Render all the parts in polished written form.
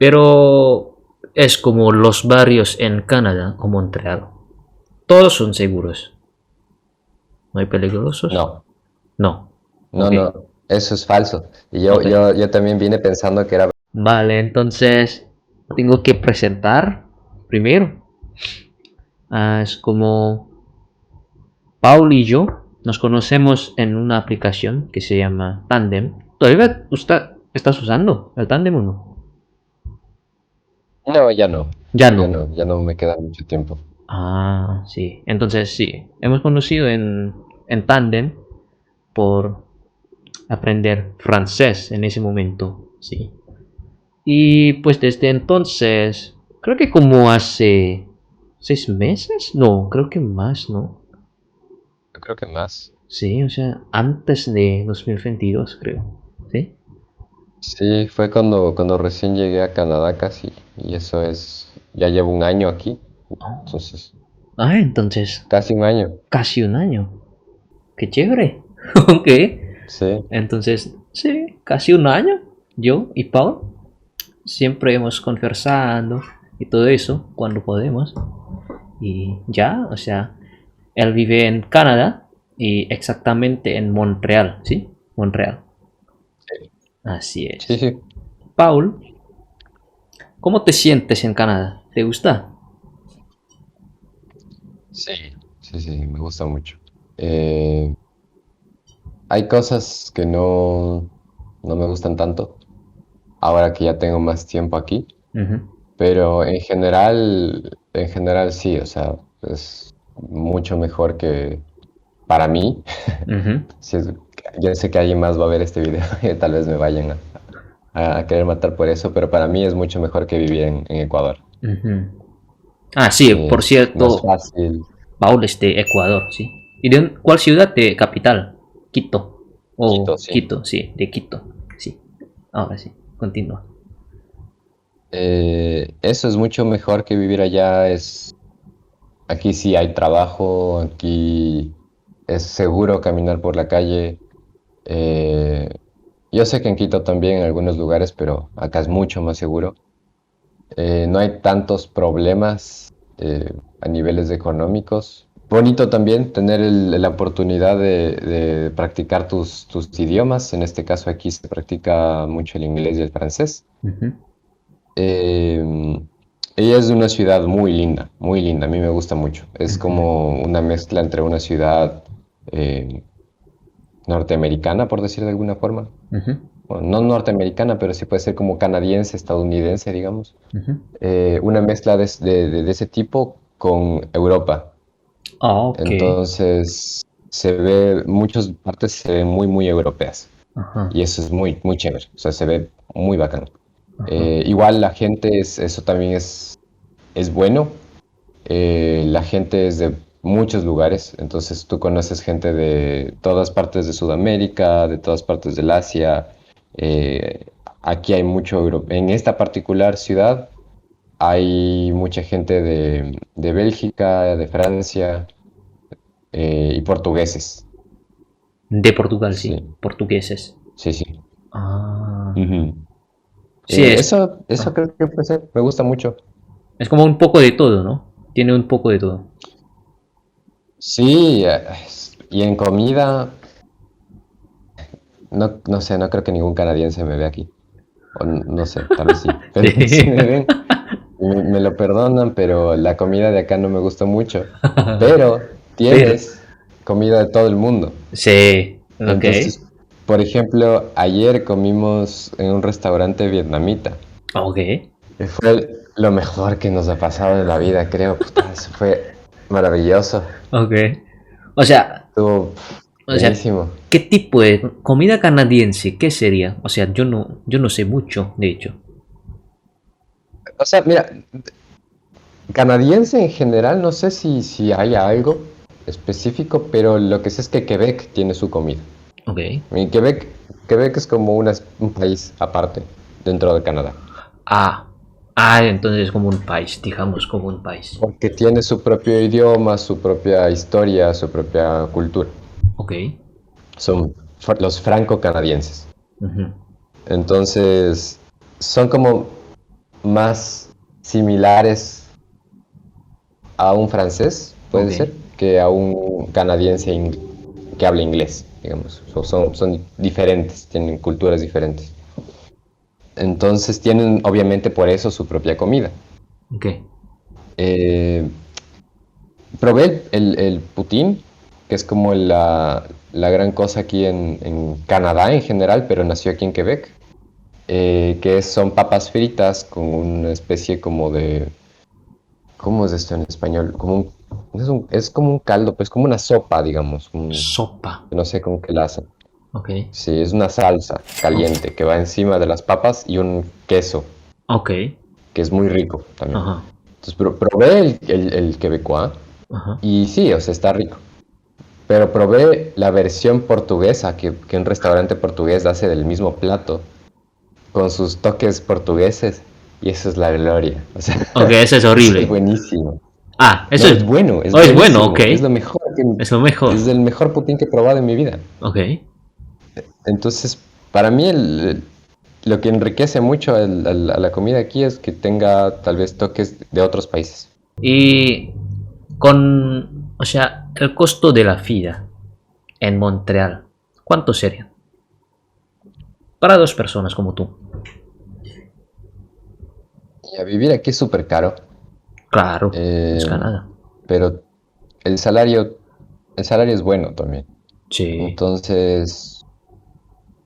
Pero es como los barrios en Canadá o Montreal. Todos son seguros. ¿No hay peligrosos? No, No. no, Ok, no, eso es falso. Y yo, ok. yo, yo también vine pensando que era... Vale, entonces tengo que presentar primero. Es como Paul y yo nos conocemos en una aplicación que se llama Tandem. ¿Todavía estás usando el Tandem o no? No, ya no, Ya ya no. no, ya no me queda mucho tiempo. Ah, sí. Entonces sí, hemos conocido en Tandem por aprender francés en ese momento, sí. Y pues desde entonces, creo que como hace 6 meses, no, creo que más, ¿no? Yo creo que más. Sí, o sea, antes de 2022, creo. ¿Sí? Sí, fue cuando recién llegué a Canadá casi, y eso es, ya llevo un año aquí, Oh. entonces, Ah, entonces, casi un año, casi un año. Qué chévere. Ok. sí. Entonces, sí, casi un año. Yo y Paul siempre hemos conversando y todo eso cuando podemos. Y ya, o sea, él vive en Canadá y exactamente en Montreal, ¿sí? Montreal. Así Sí, es. sí, Paul, ¿cómo te sientes en Canadá? ¿Te gusta? sí, sí, sí, me gusta mucho. Eh, Hay cosas que no me gustan tanto, ahora que ya tengo más tiempo aquí, Ujú, pero en general sí, o sea, es mucho mejor que para mí. ujú, Si es- yo sé que alguien más va a ver este video y tal vez me vayan a querer matar por eso, pero para mí es mucho mejor que vivir en Ecuador. ujú. Ah, sí, por Es más cierto, fácil. Paul es de Ecuador, ¿sí? ¿Y de cuál ciudad de capital? Quito. Quito, O sí. Quito, sí, de Quito. Sí. Ahora sí, continúa. Eso es mucho mejor que vivir allá. Aquí sí hay trabajo, aquí es seguro caminar por la calle. Eh, yo sé que en Quito también en algunos lugares, pero acá es mucho más seguro. No hay tantos problemas a niveles económicos. Bonito también tener la oportunidad de practicar tus idiomas. En este caso aquí se practica mucho el inglés y el francés. Ujú, Eh, Ella es de una ciudad muy linda, muy linda. A mí me gusta mucho. Es ujú, como una mezcla entre una ciudad eh, norteamericana, por decir de alguna forma. ujú, Bueno, no norteamericana, pero sí puede ser como canadiense, estadounidense, digamos. ujú. Una mezcla de ese tipo con Europa. Ah, ok. Entonces se ve, muchas partes se ven muy, muy europeas. Ajá, Y eso es muy, muy chévere. O sea, se ve muy bacán. ajá. Igual la gente, eso también es bueno. La gente es de muchos lugares, entonces tú conoces gente de todas partes de Sudamérica, de todas partes del Asia. Eh, Aquí hay mucho en esta particular ciudad hay mucha gente de Bélgica, de Francia y portugueses. De Portugal, sí. Sí, Portugueses. sí, sí. Ah. Ujú. Sí, Eso ah, creo que puede ser, me gusta mucho. es como un poco de todo, ¿no? Tiene un poco de todo. Sí, y en comida, no sé, no creo que ningún canadiense me vea aquí. O no sé, tal vez sí. Pero si Sí. me ven, me lo perdonan, pero la comida de acá no me gusta mucho. Pero Pero, tienes comida de todo el mundo. sí, ok. Entonces, por ejemplo, ayer comimos en un restaurante vietnamita. Ok, Y fue lo mejor que nos ha pasado en la vida, creo. Puta, eso fue maravilloso. ok. O sea, Estuvo o sea, buenísimo. ¿qué tipo de comida canadiense? ¿Qué sería? O sea, yo no sé mucho, de hecho. O sea, mira, canadiense en general, no sé si hay algo específico, pero lo que sé es que Quebec tiene su comida. Ok. Y Quebec es como un país aparte dentro de Canadá, Ah, entonces es como un país, digamos, como un país. porque tiene su propio idioma, su propia historia, su propia cultura. Ok. Son los franco-canadienses. Ujú. Entonces, son como, más similares a un francés, puede Ok. ser, que a un canadiense que habla inglés, digamos. Son diferentes, tienen culturas diferentes. Entonces tienen, obviamente, por eso su propia comida. Ok. Eh, Probé el poutine, que es como la gran cosa aquí en Canadá en general, pero nació aquí en Quebec, son papas fritas con una especie como de... ¿Cómo es esto en español? Es como un caldo, pues como una sopa, digamos. Sopa. No sé con qué la hacen. Ok. Sí, es una salsa Ok. caliente que va encima de las papas y un queso, Ok. que es muy rico también. Ajá. Entonces probé el quebecois Ajá. y sí, o sea, está rico. Pero probé la versión portuguesa que un restaurante portugués hace del mismo plato, con sus toques portugueses, y eso es la gloria. O sea, Ok, eso es eso es horrible. buenísimo. Ah, eso No, es. es bueno, es Oh, es bueno, ok. buenísimo. Es lo mejor Es lo mejor. es el mejor putín que he probado en mi vida. Ok. Entonces, para mí lo que enriquece mucho a la comida aquí es que tenga tal vez toques de otros países. Y o sea, el costo de la vida en Montreal, ¿cuánto sería? Para dos personas como tú. Y a vivir aquí es súper caro, Claro, es eh, Canadá. pero el salario, el salario es bueno también. Sí. Entonces,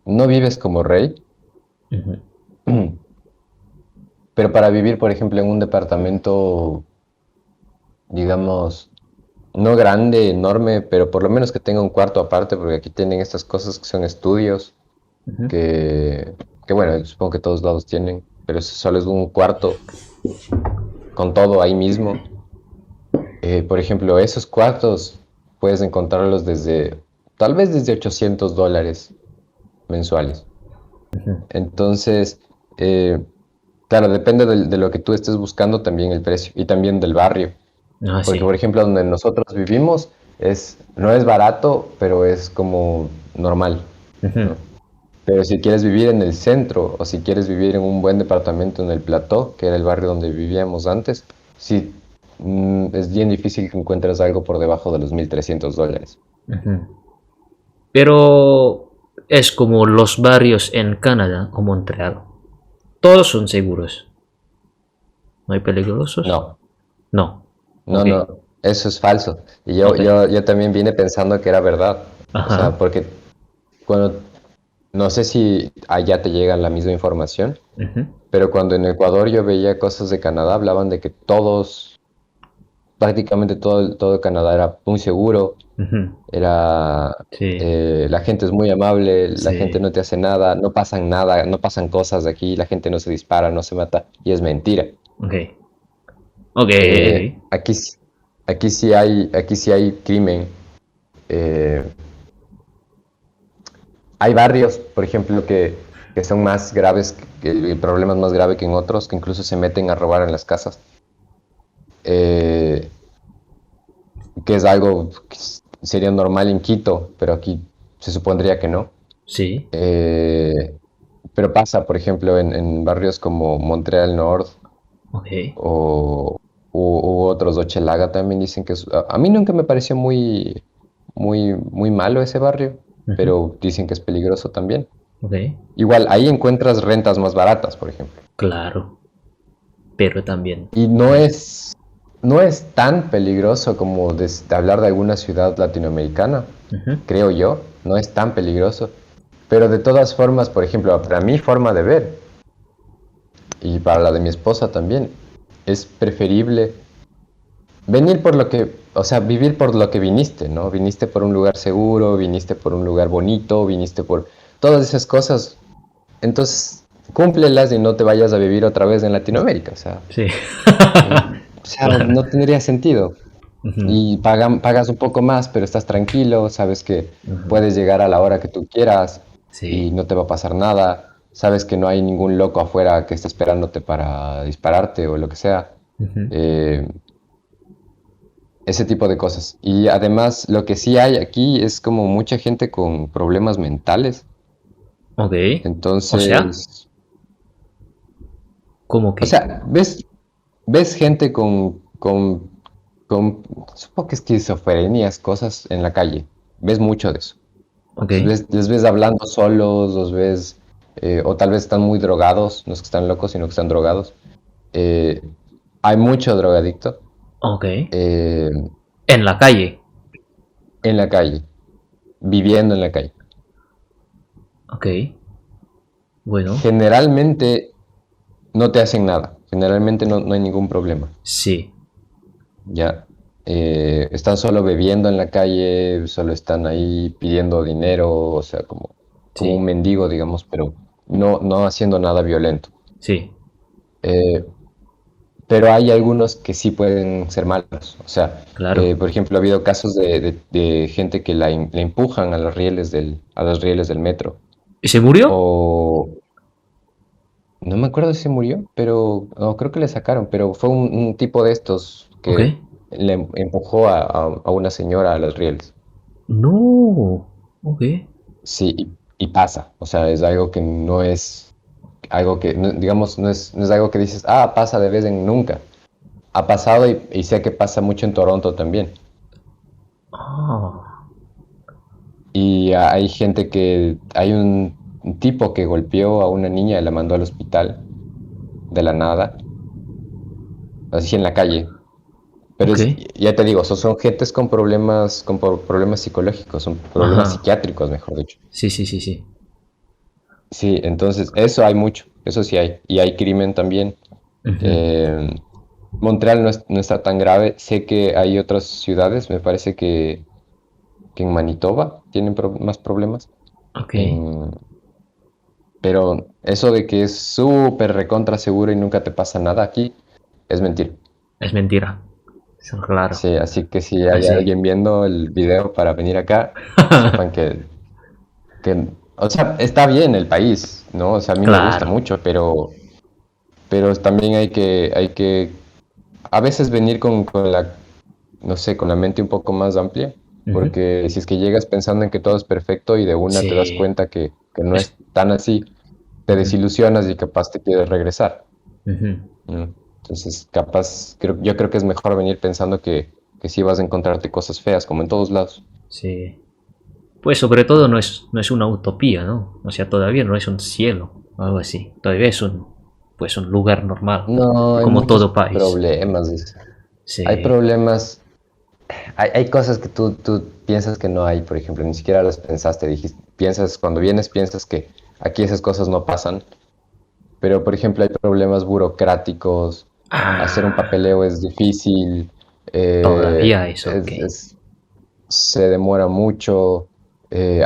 no vives como rey, Ujú. pero para vivir, por ejemplo, en un departamento, digamos, no grande, enorme, pero por lo menos que tenga un cuarto aparte, porque aquí tienen estas cosas que son estudios, Ujú. que, que bueno, supongo que todos lados tienen, pero solo es un cuarto con todo ahí mismo. Por ejemplo, esos cuartos puedes encontrarlos tal vez desde $800 mensuales. Entonces, eh, claro, depende de lo que tú estés buscando también el precio y también del barrio. Ah, Porque, sí. por ejemplo, donde nosotros vivimos no es barato, pero es como normal, Ujú. ¿no? Pero si quieres vivir en el centro o si quieres vivir en un buen departamento en el Plató, que era el barrio donde vivíamos antes, sí, es bien difícil que encuentres algo por debajo de los $1,300. Ujú. Pero es como los barrios en Canadá o Montreal. Todos son seguros. ¿No hay peligrosos? No, No. no, Ok. no, eso es falso. Y Ok. yo también vine pensando que era verdad. O Ajá. sea, porque cuando, no sé si allá te llega la misma información, Ujú. pero cuando en Ecuador yo veía cosas de Canadá, hablaban de que prácticamente todo Canadá era muy seguro, Ujú. era, Sí. la gente es muy amable, la gente Sí. no te hace nada, no pasan cosas de aquí, la gente no se dispara, no se mata, y es mentira. Ok. Ok. Aquí, aquí sí hay crimen. Eh, Hay barrios, por ejemplo, que son más graves, que el problema es más grave que en otros, que incluso se meten a robar en las casas. Eh, que es algo que sería normal en Quito, pero aquí se supondría que no. Sí. Eh, pero pasa, por ejemplo, en barrios como Montreal North Ok. o u otros, Hochelaga también dicen que a mí nunca me pareció muy malo ese barrio, Ujú. pero dicen que es peligroso también. Ok. Igual, ahí encuentras rentas más baratas, por ejemplo. Claro. Pero también. Y no es tan peligroso como de hablar de alguna ciudad latinoamericana, Ujú. creo yo, no es tan peligroso. Pero de todas formas, por ejemplo, para mi forma de ver, y para la de mi esposa también, es preferible venir por lo que, o sea, vivir por lo que viniste, ¿no? Viniste por un lugar seguro, viniste por un lugar bonito, viniste por todas esas cosas. Entonces, cúmplelas y no te vayas a vivir otra vez en Latinoamérica, Sí. o sea, Claro. no tendría sentido. Ujú. Y pagas un poco más, pero estás tranquilo, sabes que Ujú. puedes llegar a la hora que tú quieras y Sí. no te va a pasar nada. Sabes que no hay ningún loco afuera que esté esperándote para dispararte o lo que sea. Ujú. Eh, Ese tipo de cosas. Y además, lo que sí hay aquí es como mucha gente con problemas mentales. Ok. O sea. Entonces, ¿Cómo O que? sea, ves gente con, supongo que esquizofrenias, cosas en la calle. Ves mucho de eso. Ok, Les ves hablando solos, los ves, o tal vez están muy drogados, no es que están locos, sino que están drogados. Eh, Hay mucho drogadicto ok. eh, En la calle. en la calle, viviendo en la calle. Ok, bueno, Generalmente no te hacen nada, generalmente no hay ningún problema. sí, Ya. Están solo bebiendo en la calle, solo están ahí pidiendo dinero, o sea, como un sí, mendigo, digamos, pero no haciendo nada violento. sí, Eh, pero hay algunos que sí pueden ser malos. O sea, claro. por ejemplo, ha habido casos de gente que la empujan a a los rieles del metro. ¿Y se murió? O no me acuerdo si se murió, pero no, creo que le sacaron, pero fue un tipo de estos Ok. que le empujó a una señora a los rieles. No, ok. Sí, y pasa. O sea, es algo que no es algo que, digamos, no es algo que dices, ah, pasa de vez en nunca. Ha pasado y sé que pasa mucho en Toronto también. Ah, Y hay gente hay un tipo que golpeó a una niña y la mandó al hospital de la nada, así en la calle. Pero ok. ya te digo, son gentes con problemas, problemas psicológicos, son problemas Ajá. psiquiátricos, mejor dicho. Sí, sí, sí, sí. Sí, entonces eso hay mucho, eso sí hay. Y hay crimen también. Ujú. Eh, Montreal no está tan grave. Sé que hay otras ciudades, me parece que en Manitoba tienen más problemas. Ok. En- pero eso de que es súper recontra seguro y nunca te pasa nada aquí, es mentira. Es mentira. Eso, claro. Sí, así que si hay Así. alguien viendo el video para venir acá, sepan o sea, está bien el país, ¿no? O sea, a mí me gusta Claro. mucho, pero también hay que a veces venir con no sé, con la mente un poco más amplia, Ujú. porque si es que llegas pensando en que todo es perfecto y de una te das Sí. cuenta que no Es- es tan así, te Ujú. desilusionas y capaz te quieres regresar. Ujú. ¿No? Entonces, yo creo que es mejor venir pensando que sí vas a encontrarte cosas feas, como en todos lados. Sí. Pues sobre todo no es una utopía, ¿no? O sea, todavía no es un cielo o algo así. Todavía es pues un lugar normal, No, hay como muchos todo país. problemas. Dice. Hay Sí. problemas, hay cosas que tú piensas que no hay, por ejemplo, ni siquiera las pensaste, dijiste, piensas, cuando vienes piensas que aquí esas cosas no pasan, pero por ejemplo hay problemas burocráticos, hacer un Ah, papeleo es difícil, eh, todavía es ok. se demora mucho,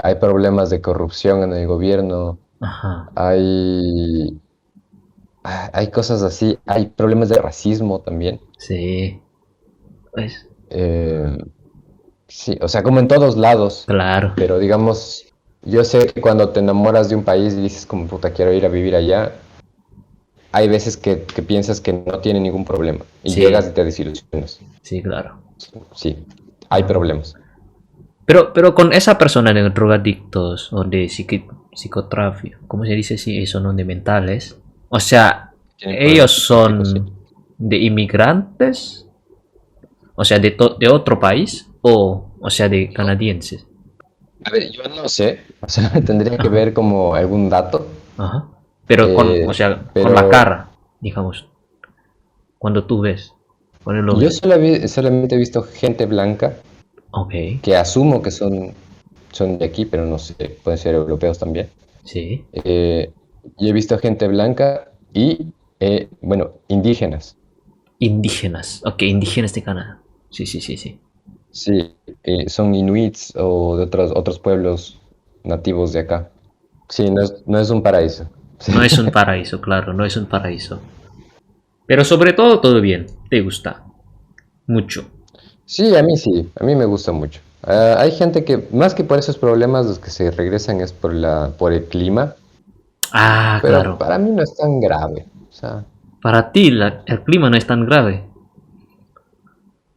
hay problemas de corrupción en el gobierno, Ajá. hay, hay cosas así, hay problemas de racismo también. Sí. Pues, eh, sí, o sea, como en todos lados, claro. pero digamos, yo sé que cuando te enamoras de un país y dices como puta, quiero ir a vivir allá, hay veces que piensas que no tiene ningún problema y llegas Sí. y te desilusionas. Sí, claro. Sí, hay Ah. problemas. Pero con esa persona de drogadictos o de psicotráfico, ¿cómo se dice si eso no de mentales? O sea, Tienen ellos problemas psiquiátricos, sí. son de inmigrantes, o sea, de otro país, o sea, de canadienses. A ver, yo no sé, o sea, tendría que Ajá, ver como algún dato, ajá. Pero o eh, sea, con la pero cara, digamos, cuando tú ves, cuando lo yo ves. solamente he visto gente blanca Ok, que asumo que son de aquí, pero no sé, pueden ser europeos también. sí. Eh, y he visto gente blanca y, bueno, indígenas. Indígenas, ok, indígenas de Canadá. Sí, sí, sí, sí. Sí, son inuits o de otros pueblos nativos de acá. Sí, no es un paraíso. Sí. No es un paraíso, claro, no es un paraíso. Pero sobre todo bien, te gusta. Mucho. Sí, a mí me gusta mucho. Ah, hay gente que, más que por esos problemas, los que se regresan es por el clima, Ah, pero claro. para mí no es tan grave. O sea, Para ti el clima no es tan grave.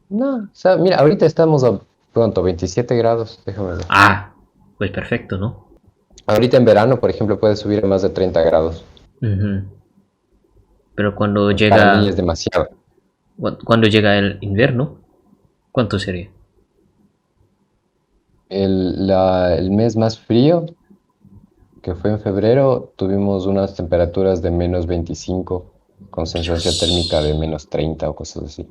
no, o sea, mira, ahorita estamos a, ¿cuánto? 27 grados, déjame ver. Ah, pues perfecto, ¿no? Ahorita en verano, por ejemplo, puede subir a más de 30 grados. Ujú. Pero cuando Para mí llega, es demasiado. cuando llega el invierno, ¿cuánto sería? El mes más frío, que fue en febrero, tuvimos unas temperaturas de -25 con sensación térmica de Dios, -30 o cosas así.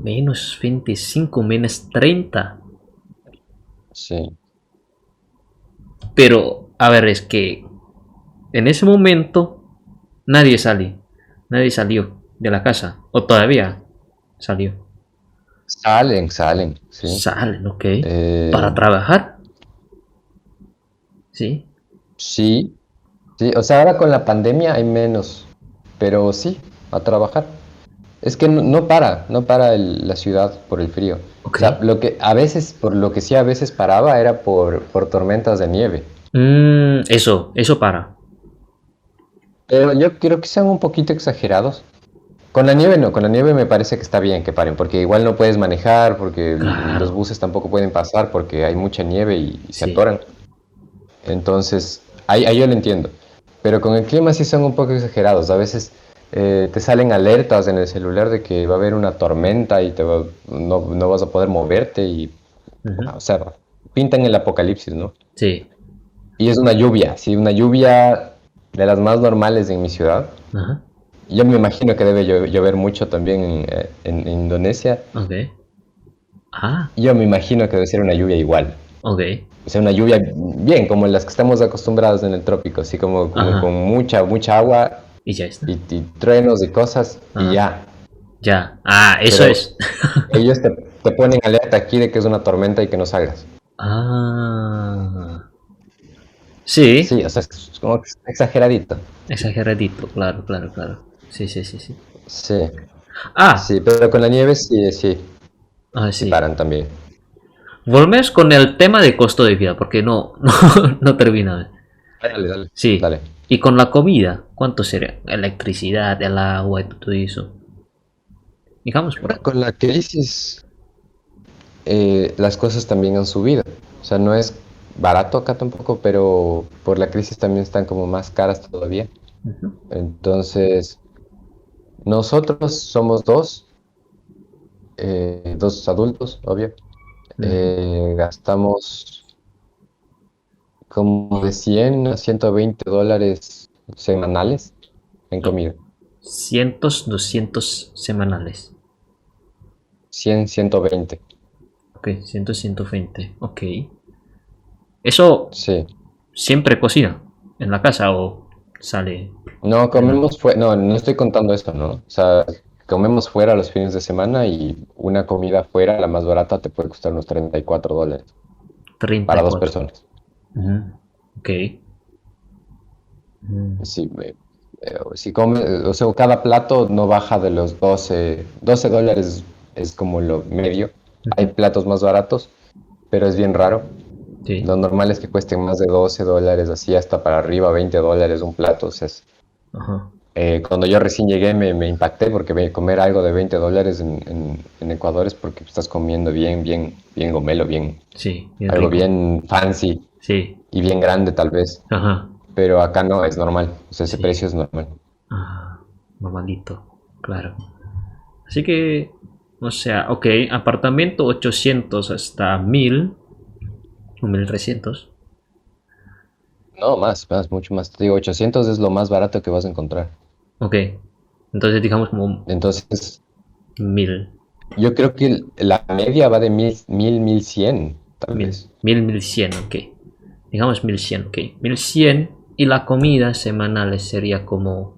-25, -30. Sí. Pero, a ver, es que en ese momento nadie salió. Nadie salió de la casa. O todavía salió. Salen, sí. Salen, ok. Para Eh, trabajar, sí. sí, sí. O sea, ahora con la pandemia hay menos, pero sí, a trabajar. Es que no para la ciudad por el frío. O Ok. sea, por lo que sí a veces paraba era por tormentas de nieve. Eso para. Pero yo creo que sean un poquito exagerados. Con la nieve no, con la nieve me parece que está bien que paren, porque igual no puedes manejar, porque los Claro, buses tampoco pueden pasar porque hay mucha nieve y se sí. atoran. Entonces, ahí yo lo entiendo. Pero con el clima sí son un poco exagerados. A veces te salen alertas en el celular de que va a haber una tormenta y no vas a poder moverte y, Ujú. o sea, pintan el apocalipsis, ¿no? Sí. Y es una lluvia, sí, una lluvia de las más normales en mi ciudad. Ajá. Yo me imagino que debe llover mucho también en Indonesia. Ok. Ah, Yo me imagino que debe ser una lluvia igual. ok. O sea, una lluvia bien, como las que estamos acostumbrados en el trópico, así como con Ajá. mucha agua Y ya está. y truenos y cosas y Ajá. ya. Ya. Ah, eso Pero es. ellos te ponen alerta aquí de que es una tormenta y que no salgas. Ah. Sí. Sí, o sea, es como que es exageradito. Exageradito. Claro, claro, claro. Sí, sí, sí, sí. Sí, Ah, sí, pero con la nieve sí, sí, sí sí. paran también. Volvemos con el tema de costo de vida, porque no termina. Dale, dale, Sí. dale. Y con la comida, ¿cuánto sería? Electricidad, el agua y todo eso. Digamos Ahora por... con la crisis, las cosas también han subido. O sea, no es barato acá tampoco, pero por la crisis también están como más caras todavía. Ujú, Entonces, nosotros somos dos adultos, obvio. ujú. Gastamos como de 100 a $120 semanales en comida. Cientos, 200 semanales. 100, 120. Ok, 100, 120. Ok. ¿Eso Sí. siempre cocina en la casa o sale No, de más? comemos fuera, no, no estoy contando esto, ¿no? O sea, comemos fuera los fines de semana y una comida fuera, la más barata, te puede costar unos $34 para dos 34. personas. Ujú, ok. Mm, Sí, si come, o sea, cada plato no baja de los $12 es como lo medio. Hay ujú, platos más baratos, pero es bien raro. sí. Lo normal es que cuesten más de $12, así hasta para arriba, $20 un plato. O sea, Ajá. cuando yo recién llegué me impacté porque comer algo de $20 en Ecuador es porque estás comiendo bien gomelo, Sí, bien algo rico. bien fancy Sí. y bien grande tal vez. Ajá. Pero acá no, es normal. O sea, ese Sí. precio es normal. Ah, normalito. Claro. Así que, o sea, ok, apartamento 800 hasta 1000 o 1300. No, mucho más. Te digo, 800 es lo más barato que vas a encontrar. Ok, entonces digamos como Entonces, 1000, yo creo que la media va de 1100, tal 1000, vez. 1000, 1100, ok. Digamos 1100, ok. 1100 y la comida semanal sería como,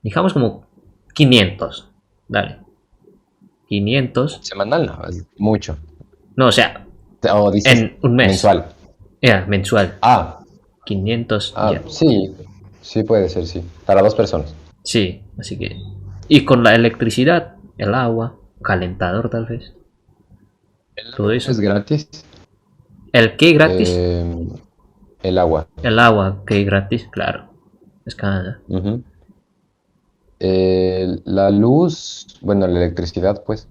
digamos como 500. Dale, 500. Semanal no, es mucho. No, o sea, O dices en un mes. mensual. Ya, mensual. Ah, 500, ya. sí, sí puede ser, sí. Para dos personas. Sí, así que... Y con la electricidad, el agua, calentador tal vez, El todo agua eso. es gratis. ¿El qué gratis? eh, el agua. El agua, ¿qué gratis? Claro. Es Canadá. Ujú. La luz, bueno, la electricidad, pues.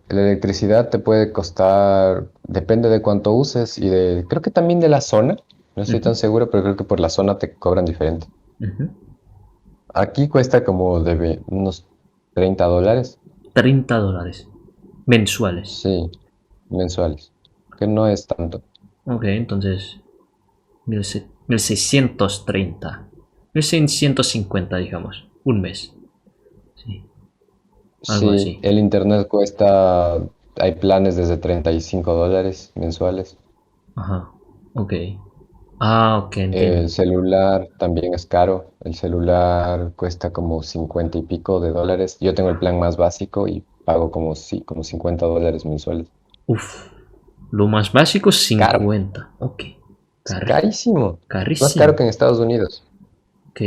La electricidad te puede costar, depende de cuánto uses creo que también de la zona. No estoy Ujú, tan seguro, pero creo que por la zona te cobran diferente. ujú. Aquí cuesta como unos $30. $30 mensuales. Sí, mensuales. Que no es tanto. Ok, entonces 1630. 1650, digamos. Un mes. Sí, algo Sí, así. el internet cuesta, hay planes desde $35 mensuales. Ajá. Ok. Ah, ok, El entiendo. celular también es caro. El celular cuesta como 50 y pico de dólares. Yo tengo el plan más básico y pago como, sí, como $50 mensuales. Uf. Lo más básico, Caro, 50. Ok. es Car carísimo. Más caro que carísimo. en Estados Unidos. Ok.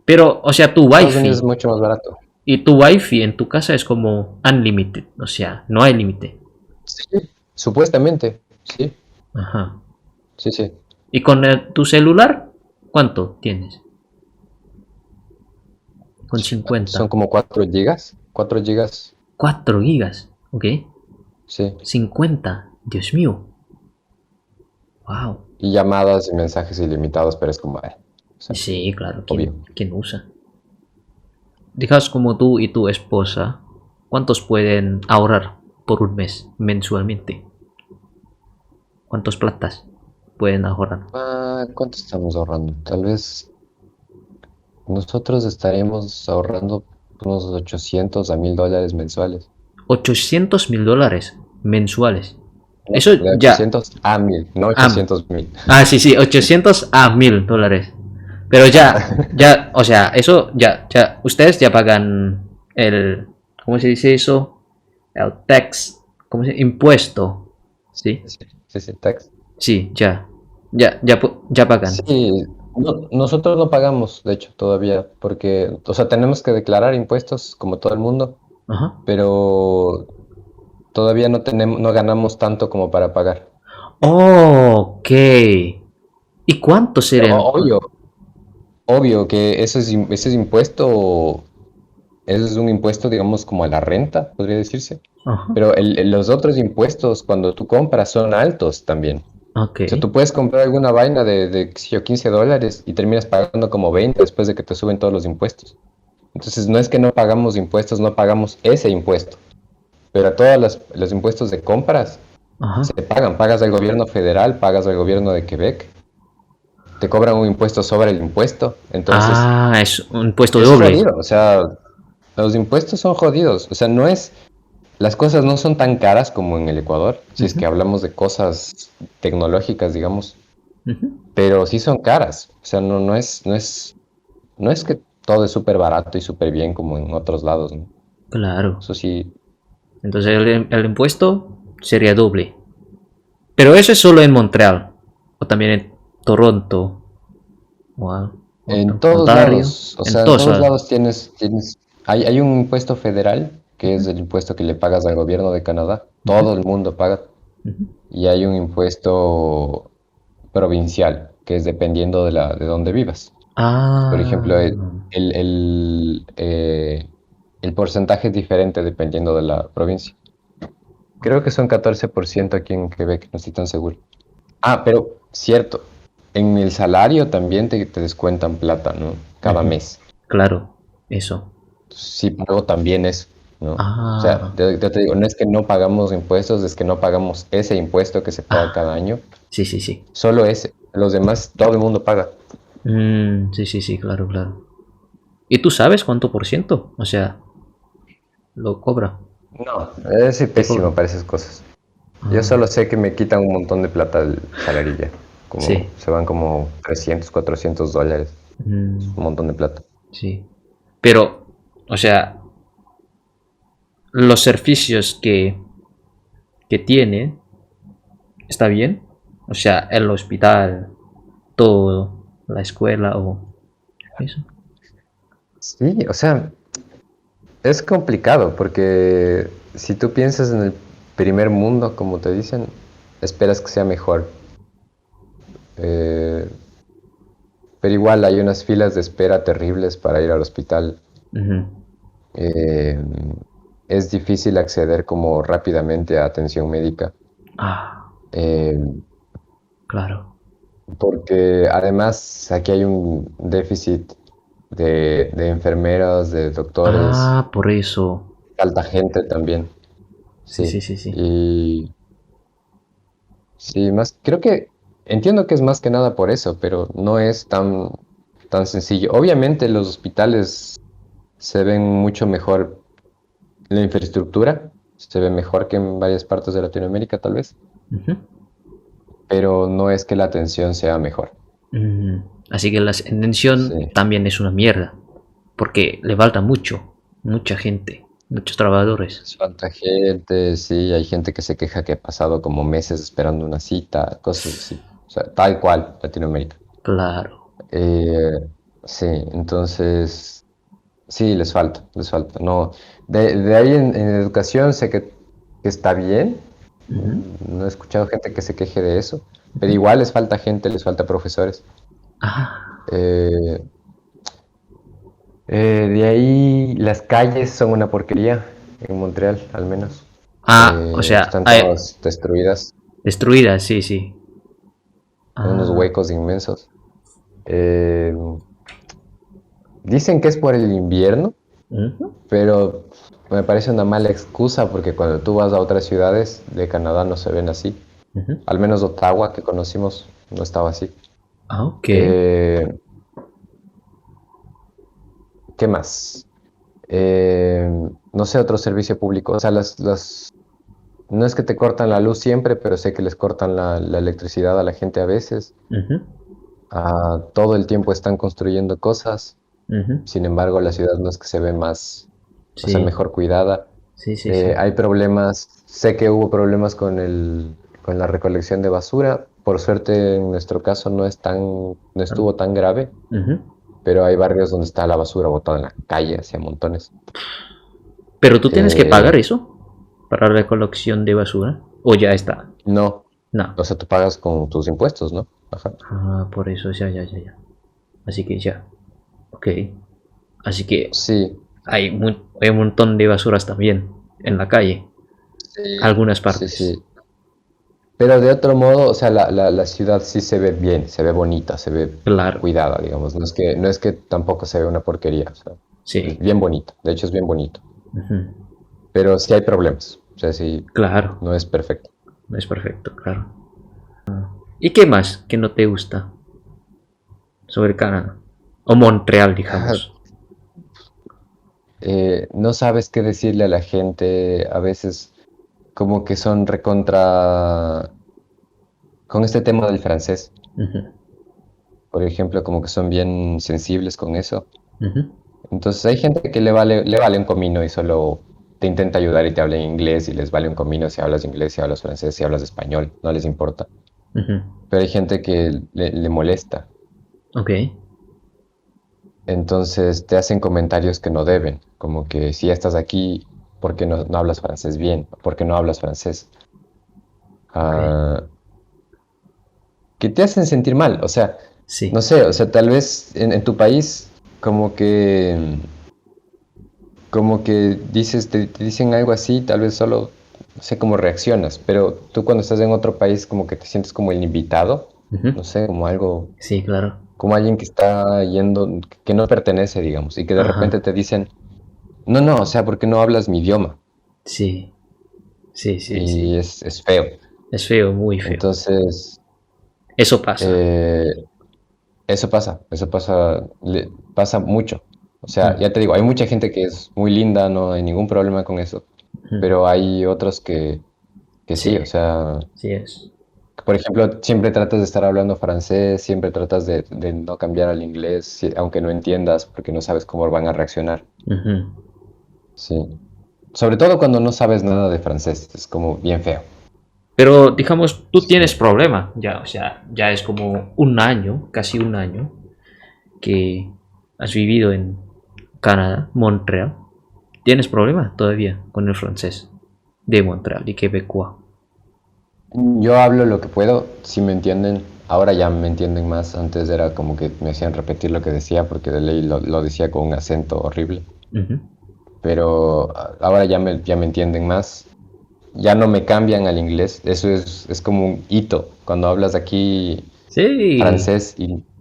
Pero, o sea, tu Estados Unidos es wifi. mucho más barato. Y tu wifi en tu casa es como unlimited. O sea, no hay límite. Sí, supuestamente. Sí, Ajá. sí, sí. ¿Y con tu celular? ¿Cuánto tienes? Con Son 50. como 4 gigas. 4 gigas, 4 gigas. Ok. sí. 50. Dios mío. Wow. Y llamadas y mensajes ilimitados, pero es como, o sea, Sí, claro. ¿Quién, obvio. quién usa? Digas como tú y tu esposa, ¿cuántos pueden ahorrar por un mes mensualmente? ¿Cuántos platas pueden ahorrar? ¿Cuánto estamos ahorrando? Tal vez nosotros estaríamos ahorrando unos 800 a $1000 mensuales. $800.000 mensuales. No, Eso de ya. 800 a 1000, no Ah, 800.000. sí, sí, 800 a $1.000. Pero ya, Ajá. ya, o sea, eso ya, ustedes ya pagan el, ¿cómo se dice eso? El tax, ¿cómo se dice? Impuesto, Sí, ¿sí? sí, sí, sí, tax. Sí, ya pagan. Sí, nosotros no pagamos, de hecho, todavía, porque, o sea, tenemos que declarar impuestos como todo el mundo, Ajá. pero todavía no tenemos, no ganamos tanto como para pagar. Ok. ¿Y cuánto Pero serían? obvio que ese es impuesto, ese es un impuesto, digamos, como a la renta, podría decirse. Ajá. Pero los otros impuestos cuando tú compras son altos también. Ok. O sea, tú puedes comprar alguna vaina de qué sé yo, $15 y terminas pagando como 20 después de que te suben todos los impuestos. Entonces, no es que no pagamos impuestos, no pagamos ese impuesto, pero a todos los impuestos de compras se Ajá. pagan. Pagas al gobierno federal, pagas al gobierno de Quebec, te cobran un impuesto sobre el impuesto. Entonces, Ah, es un impuesto es doble. jodido. O sea, los impuestos son jodidos. O sea, las cosas no son tan caras como en el Ecuador, si es Ujú, que hablamos de cosas tecnológicas, digamos, ujú. pero sí son caras. O sea, no es que todo es súper barato y súper bien como en otros lados, ¿no? Claro. Eso sí, Entonces el impuesto sería doble. Pero eso es solo en Montreal. O también en Toronto. en todos Ontario. lados, o En sea, en todos todos lados. lados hay un impuesto federal, que es el impuesto que le pagas al gobierno de Canadá. Ujú, Todo el mundo paga. ujú. Y hay un impuesto provincial, que es dependiendo de dónde vivas. Por ejemplo, Ah. el porcentaje es diferente dependiendo de la provincia. Creo que son 14% aquí en Quebec, no estoy tan seguro. Ah, pero cierto, en el salario también te descuentan plata, ¿no? Cada Ujú. mes. Claro. Eso. Sí pago también eso, ¿no? O sea, Ah. yo te digo, no es que no pagamos impuestos, es que no pagamos ese impuesto que se paga Ah. cada año, Sí, sí, sí. solo ese. Los demás, todo el mundo paga. Sí, sí, sí, claro, claro. ¿Y tú sabes cuánto por ciento? O sea, lo cobra. No, es Te cobra. pésimo para esas cosas. Yo Ah, solo sé que me quitan un montón de plata del salario ya. Como, sí. se van como 300, $400. Es Mm, un montón de plata. sí. Pero, o sea, los servicios que tiene, ¿está bien? O sea, el hospital, todo, la escuela o eso. Sí, o sea, es complicado porque si tú piensas en el primer mundo, como te dicen, esperas que sea mejor. Eh, pero igual hay unas filas de espera terribles para ir al hospital. Ujú. Eh, es difícil acceder como rápidamente a atención médica. Ah, Eh, claro. porque además aquí hay un déficit. de enfermeros, de doctores, Ah, por eso. falta gente también, Sí, sí. sí, sí, sí. Y sí, más, creo que entiendo que es más que nada por eso, pero no es tan sencillo. Obviamente los hospitales se ven mucho mejor, la infraestructura se ve mejor que en varias partes de Latinoamérica, tal vez, Ujú. pero no es que la atención sea mejor. Mm, Así que la atención Sí. también es una mierda. Porque le falta mucho. Mucha gente. Muchos trabajadores. Les falta gente, sí, hay gente que se queja que ha pasado como meses esperando una cita, cosas así. O sea, tal cual, Latinoamérica. Claro. Eh, sí, entonces, sí, les falta. No, de ahí en educación sé que está bien. Ujú, No he escuchado gente que se queje de eso, pero igual les falta gente, les falta profesores. Ah, Eh, de ahí las calles son una porquería, en Montreal al menos. o sea, Están todas destruidas, destruida, sí, sí. en unos Ah, huecos inmensos. Eh, Dicen que es por el invierno, ujú, pero me parece una mala excusa porque cuando tú vas a otras ciudades de Canadá no se ven así. ujú. Al menos Ottawa que conocimos no estaba así. Ah, ok. Eh, ¿Qué más? Eh, no sé, otro servicio público. O sea, no es que te cortan la luz siempre, pero sé que les cortan la electricidad a la gente a veces. Ujú, Todo el tiempo están construyendo cosas. ujú. Sin embargo, la ciudad no es que se ve más, o sea, Sí, mejor cuidada. sí, sí, sí. Hay problemas, sé que hubo problemas con la recolección de basura. Por suerte, en nuestro caso no Ah, estuvo tan grave, ujú. pero hay barrios donde está la basura botada en la calle, hacia montones. Pero tú tienes que pagar Eh, eso para la recolección de basura. O ya está. no, No. o sea, tú pagas con tus impuestos, ¿no? Ajá. Ah, por eso, ya, ya, ya, ya. Así que ya. Ok. Así que Sí, hay un montón de basuras también en la calle. sí, Algunas sí, partes. sí. Pero de otro modo, o sea, la ciudad sí se ve bien, se ve bonita, se ve Claro. cuidada, digamos. No es que tampoco se ve una porquería, o sea, es Sí. bien bonito, de hecho es bien bonito. Ujú. Pero sí hay problemas, o sea, sí, Claro. no es perfecto. No es perfecto, claro. ¿Y qué más que no te gusta sobre Canadá? O Montreal, Ah, digamos. no sabes qué decirle a la gente, a veces como que son recontra, con este tema del francés, Ujú, por ejemplo, como que son bien sensibles con eso. ujú, Entonces hay gente que le vale un comino y solo te intenta ayudar y te habla en inglés y les vale un comino si hablas inglés, si hablas francés, si hablas español, no les importa. ujú. Pero hay gente que le molesta. Ok. Entonces te hacen comentarios que no deben, como que si ya estás aquí, ¿por qué no hablas francés bien? ¿Por qué no hablas francés? Ok. Ah, que te hacen sentir mal, o sea, Sí. no sé, o sea, tal vez en tu país como que dices, te dicen algo así, tal vez solo, no sé cómo reaccionas, pero tú cuando estás en otro país como que te sientes como el invitado, Ujú. no sé, como algo, Sí, claro. como alguien que está yendo, que no pertenece, digamos, y que de repente Ajá. te dicen, no, no, o sea, ¿por qué no hablas mi idioma? Sí. Sí, sí, Y sí. es feo. Es feo, muy feo. Entonces, Eso pasa. eh, eso pasa, pasa mucho. O sea, Mm, ya te digo, hay mucha gente que es muy linda, no hay ningún problema con eso, mm. pero hay otros que sí, Sí, o sea, sí es. por ejemplo, siempre tratas de estar hablando francés, siempre tratas de no cambiar al inglés, aunque no entiendas, porque no sabes cómo van a reaccionar. Ujú. Sí. Sobre todo cuando no sabes nada de francés, es como bien feo. Pero digamos, tú Sí. tienes problema, ya, o sea, ya es como un año, casi un año, que has vivido en Canadá, Montreal. ¿Tienes problema todavía con el francés de Montreal y Quebecois? Yo hablo lo que puedo, si me entienden. Ahora ya me entienden más. Antes era como que me hacían repetir lo que decía porque de ley lo decía con un acento horrible. Ujú. Pero ahora ya me entienden más. Ya no me cambian al inglés. Es como un hito. Cuando hablas aquí Sí, francés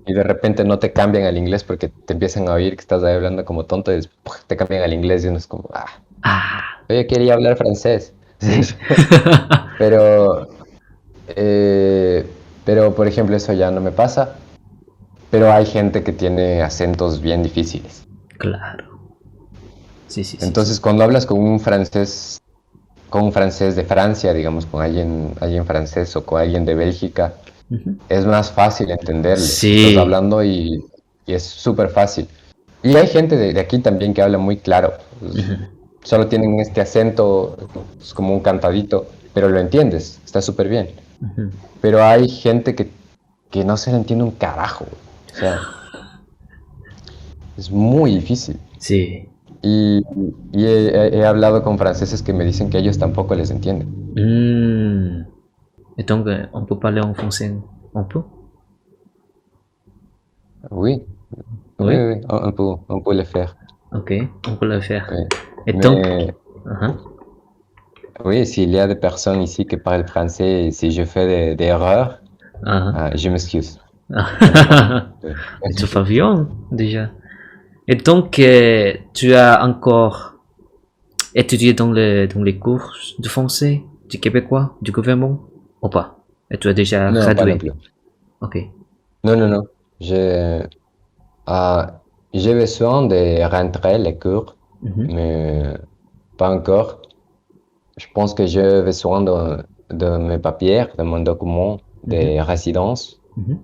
y de repente no te cambian al inglés porque te empiezan a oír que estás ahí hablando como tonto y después ¡puf! Te cambian al inglés y uno es como, Ah, yo quería hablar francés. sí. Pero, eh, pero, por ejemplo, eso ya no me pasa. Pero hay gente que tiene acentos bien difíciles. Claro. Sí, sí, sí, sí. Entonces, cuando hablas con un francés de Francia, digamos, con alguien francés o con alguien de Bélgica, Ujú. es más fácil entenderle. Estás Sí. hablando y es súper fácil. Y hay gente de aquí también que habla muy claro. Ujú. Solo tienen este acento, es como un cantadito, pero lo entiendes, está súper bien. Ujú. Pero hay gente que no se le entiende un carajo. O sea, es muy difícil. Sí. Y, y he hablado con franceses que me dicen que ellos tampoco les entienden. Hmm. Et donc, on peut parler en français. On peut? Oui, oui, Oui. oui, on peut le faire. Ok, on peut le faire. Oui. Et donc, Mais uh-huh. oui, s'il y a des personnes ici qui parlent français et si je fais des erreurs, Uh-huh. je m'excuse. Honnêtement. Oui. Mais tu vas bien, déjà. Et donc, tu as encore étudié dans les cours de français, du québécois, du gouvernement, ou pas? Et tu as déjà Non, pas non gradué. plus. Ok. Non, non, non. Euh, j'ai besoin de rentrer les cours, Mhm. mais pas encore. Je pense que j'ai besoin de mes papiers, de mon document Mhm. de résidence. Mhm.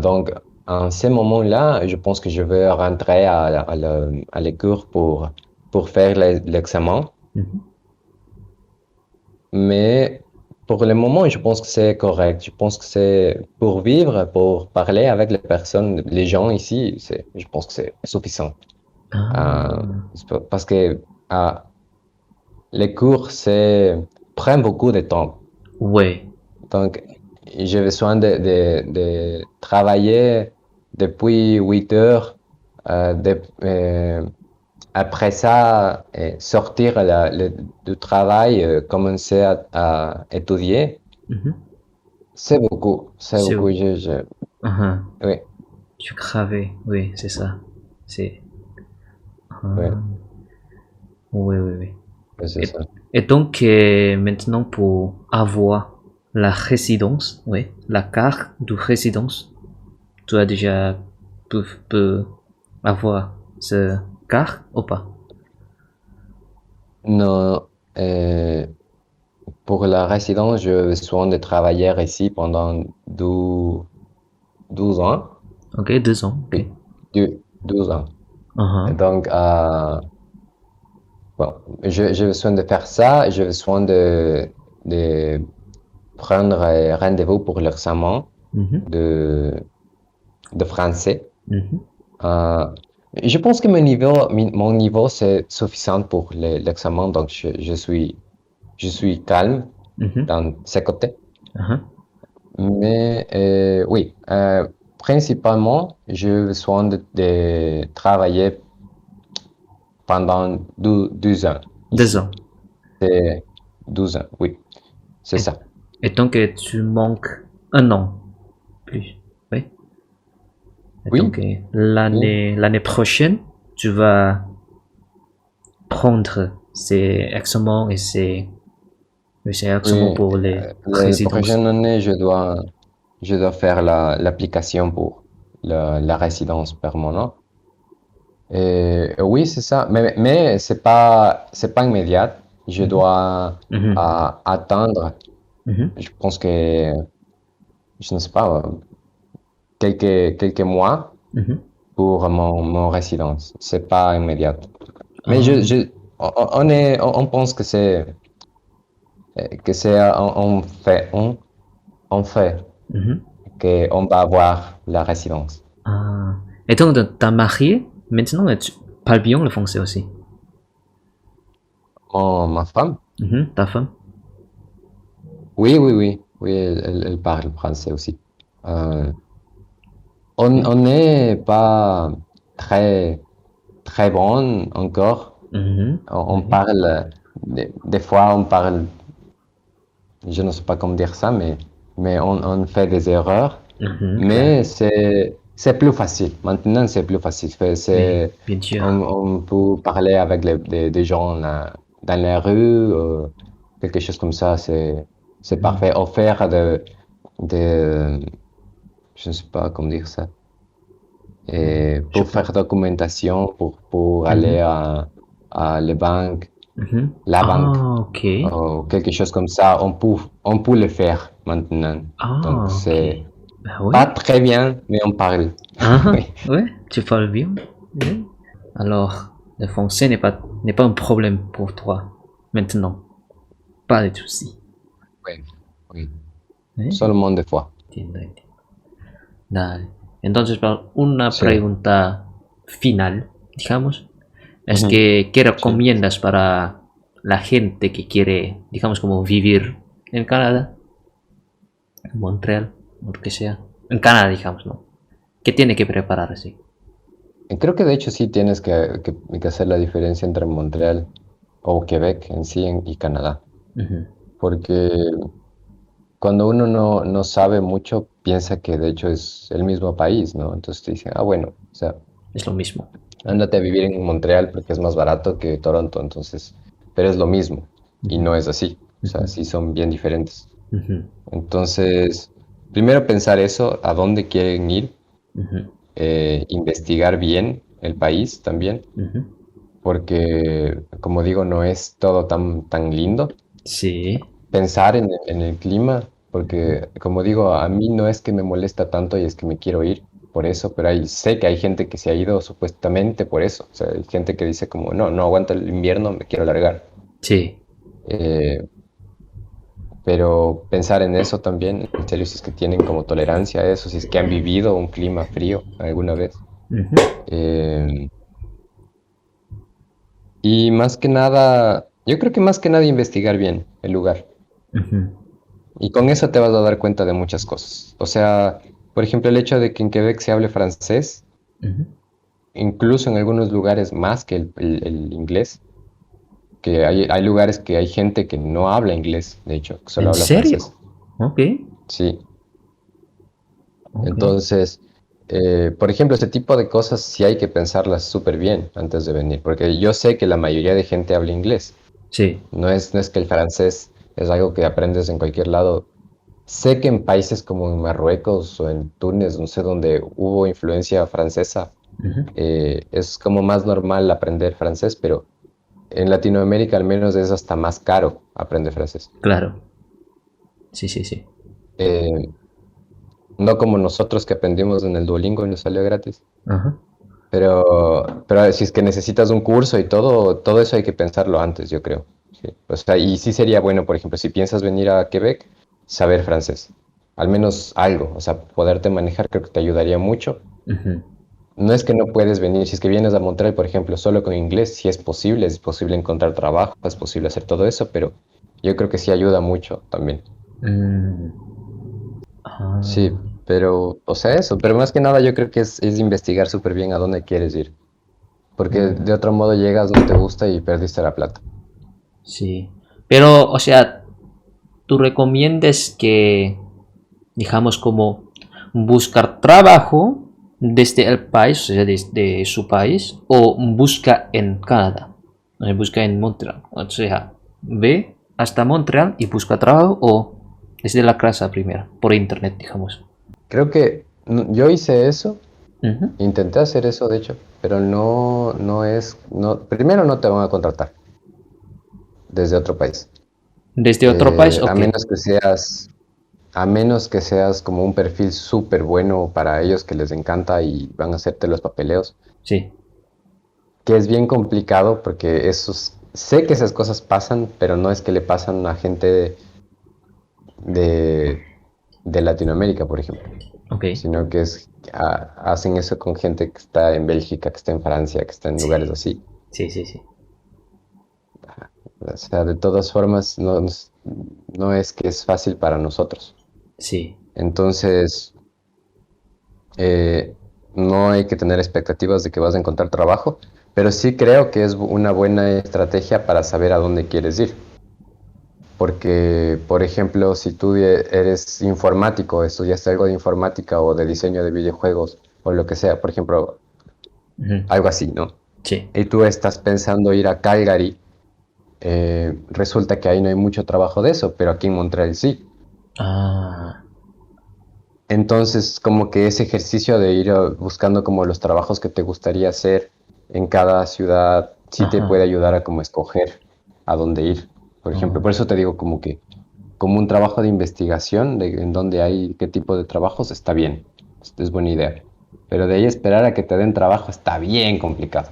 Donc, en ce moment-là, je pense que je vais rentrer à les cours pour faire l'examen. Mhm. Mais pour le moment, je pense que c'est correct. Je pense que c'est pour vivre, pour parler avec les personnes, les gens ici, je pense que c'est suffisant. Euh, Ah, Parce que euh, les cours, prennent beaucoup de temps. ouais. Donc, j'ai besoin de travailler depuis 8 heures. Après ça, sortir du travail, commencer à étudier. Mhm. C'est beaucoup, c'est C'est beaucoup. où? Uh-huh. Oui, Tu cravais, oui, c'est ça. C'est. oui, Ah, oui, oui, oui. oui, c'est Et, ça. et donc, maintenant, pour avoir la résidence, oui, la carte de résidence, tu as déjà pu avoir ce carte ou pas? Non, pour la résidence, j'ai besoin de travailler ici pendant 12 ans. Ok, 2 ans, ok. Oui, 12 ans. Et Uh-huh. donc, bon, j'ai besoin de faire ça. J'ai besoin de prendre rendez-vous pour l'examen Mhm. de, de français. Mhm. Euh, je pense que mon niveau, c'est suffisant pour l'examen. Donc, je suis calme Mhm. dans ce côté. Uh-huh. Mais oui, principalement, j'ai besoin de travailler pendant 12 ans Deux ici. ans. C'est 12 ans, oui, c'est Et, ça. et donc, tu manques 1 an plus. Oui. Et Oui, donc, oui, l'année prochaine, tu vas prendre ces examens et ces examens oui. pour les La résidences. prochaine année, je dois faire l'application pour la résidence permanente. Et oui, c'est ça. Mais c'est pas immédiat. Je Mhm. dois Mhm. attendre. Mhm. Je pense que, je ne sais pas, quelques mois Mhm. pour mon résidence. C'est pas immédiat. Mais Ah. on pense que c'est on fait Mhm. qu'on va avoir la résidence. Ah. Et donc, t'as marié, maintenant, tu parles bien le français aussi. Ma femme, Mhm. Ta femme. oui, oui, oui, oui, elle parle français aussi. Euh, on Ok. on n'est pas très, très bon encore. Mhm. On Oui. parle, des fois, on parle, je ne sais pas comment dire ça, mais on fait des erreurs. Claro. Mais c'est plus facile. Maintenant, c'est plus facile. Oui, bien sûr. On peut parler avec des gens dans la rue, quelque chose comme ça, c'est Mhm. parfait. Ou faire de, je ne sais pas comment dire ça. Et Je pour pense. faire documentation, pour aller Mhm. à la banque, Mhm. la banque, Ah, ok. ou quelque chose comme ça, on peut le faire maintenant. Donc, Ah, ok. c'est Bah pas oui. très bien, mais on parle. Ah, Oui, ouais, tu parles bien. Oui. Alors, le français n'est pas un problème pour toi maintenant. Pas de souci. oui, oui. ¿Eh? Seulement des fois. Entiendo, entiendo. Dale. Entonces, para una Sí. pregunta final, digamos, es Ujú. que, ¿qué Sí. recomiendas para la gente que quiere, digamos, como vivir en Canadá, en Montreal, o lo que sea? En Canadá, digamos, ¿no? ¿Qué tiene que prepararse? Creo que de hecho sí tienes que hacer la diferencia entre Montreal o Quebec en sí y Canadá. Ujú. Porque cuando uno no sabe mucho, piensa que de hecho es el mismo país, ¿no? Entonces te dicen, ah, bueno, o sea, Es lo mismo. ándate a vivir en Montreal porque es más barato que Toronto, entonces, pero es lo mismo. Y Ujú. no es así. O sea, Ujú. sí son bien diferentes. Ujú. Entonces, primero pensar eso, a dónde quieren ir, Ujú. investigar bien el país también, Ujú. porque, como digo, no es todo tan lindo. Sí. Pensar en el clima, Ujú. porque, como digo, a mí no es que me molesta tanto y es que me quiero ir por eso, pero sé que hay gente que se ha ido supuestamente por eso. O sea, hay gente que dice como, no aguanto el invierno, me quiero largar. Sí. Eh, pero pensar en eso también, en serio, si es que tienen como tolerancia a eso, si es que han vivido un clima frío alguna vez. Ujú. Eh, y más que nada, yo creo que más que nada investigar bien el lugar. Ujú. Y con eso te vas a dar cuenta de muchas cosas. O sea, por ejemplo, el hecho de que en Quebec se hable francés, Ujú. incluso en algunos lugares más que el inglés, que hay lugares que hay gente que no habla inglés, de hecho, que solo ¿En habla serio? francés. Ok. Sí, Ok. entonces, por ejemplo, ese tipo de cosas sí hay que pensarlas súper bien antes de venir, porque yo sé que la mayoría de gente habla inglés. Sí. No es que el francés es algo que aprendes en cualquier lado. Sé que en países como en Marruecos o en Túnez, no sé, donde hubo influencia francesa, Ujú. es como más normal aprender francés, pero en Latinoamérica al menos es hasta más caro aprender francés. Claro. Sí, sí, sí. Eh, no como nosotros que aprendimos en el Duolingo y nos salió gratis. Ajá. Pero si es que necesitas un curso y todo eso hay que pensarlo antes, yo creo. Sí. O sea, y sí sería bueno, por ejemplo, si piensas venir a Quebec, saber francés. Al menos algo, o sea, poderte manejar creo que te ayudaría mucho. Ujú. No es que no puedes venir, si es que vienes a Montreal, por ejemplo, solo con inglés, sí es posible encontrar trabajo, es posible hacer todo eso, pero yo creo que sí ayuda mucho también. Mm. Ah, Sí, pero, o sea, eso, pero más que nada yo creo que es investigar súper bien a dónde quieres ir, porque mm, de otro modo llegas, no te gusta y perdiste la plata. sí. Pero, o sea, ¿tú recomiendas que, digamos, como buscar trabajo desde el país, o sea, desde su país, o busca en Canadá? O sea, busca en Montreal. O sea, ve hasta Montreal y busca trabajo, o desde la casa primero, por internet, digamos. Creo que yo hice eso, Ujú. intenté hacer eso de hecho, pero primero no te van a contratar desde otro país. Desde otro país, A ok. menos que a menos que seas como un perfil súper bueno para ellos que les encanta y van a hacerte los papeleos, Sí. que es bien complicado porque sé que esas cosas pasan, pero no es que le pasan a gente de, de Latinoamérica, por ejemplo, Ok. sino que hacen eso con gente que está en Bélgica, que está en Francia, que está en lugares Sí. así. Sí, sí, sí. O sea, de todas formas, no es que es fácil para nosotros. Sí. Entonces, eh, no hay que tener expectativas de que vas a encontrar trabajo, pero sí creo que es una buena estrategia para saber a dónde quieres ir. Porque, por ejemplo, si tú eres informático, estudiaste algo de informática o de diseño de videojuegos o lo que sea, por ejemplo, Ujú. algo así, ¿no? Sí. Y tú estás pensando ir a Calgary, resulta que ahí no hay mucho trabajo de eso, pero aquí en Montreal sí. Ah, Entonces, como que ese ejercicio de ir buscando como los trabajos que te gustaría hacer en cada ciudad, sí te puede ajá. ayudar a como escoger a dónde ir. Por ejemplo, por eso Oh, te digo como que como un trabajo de investigación de en dónde hay qué tipo de trabajos está bien, es buena idea. Pero de ahí esperar a que te den trabajo está bien complicado.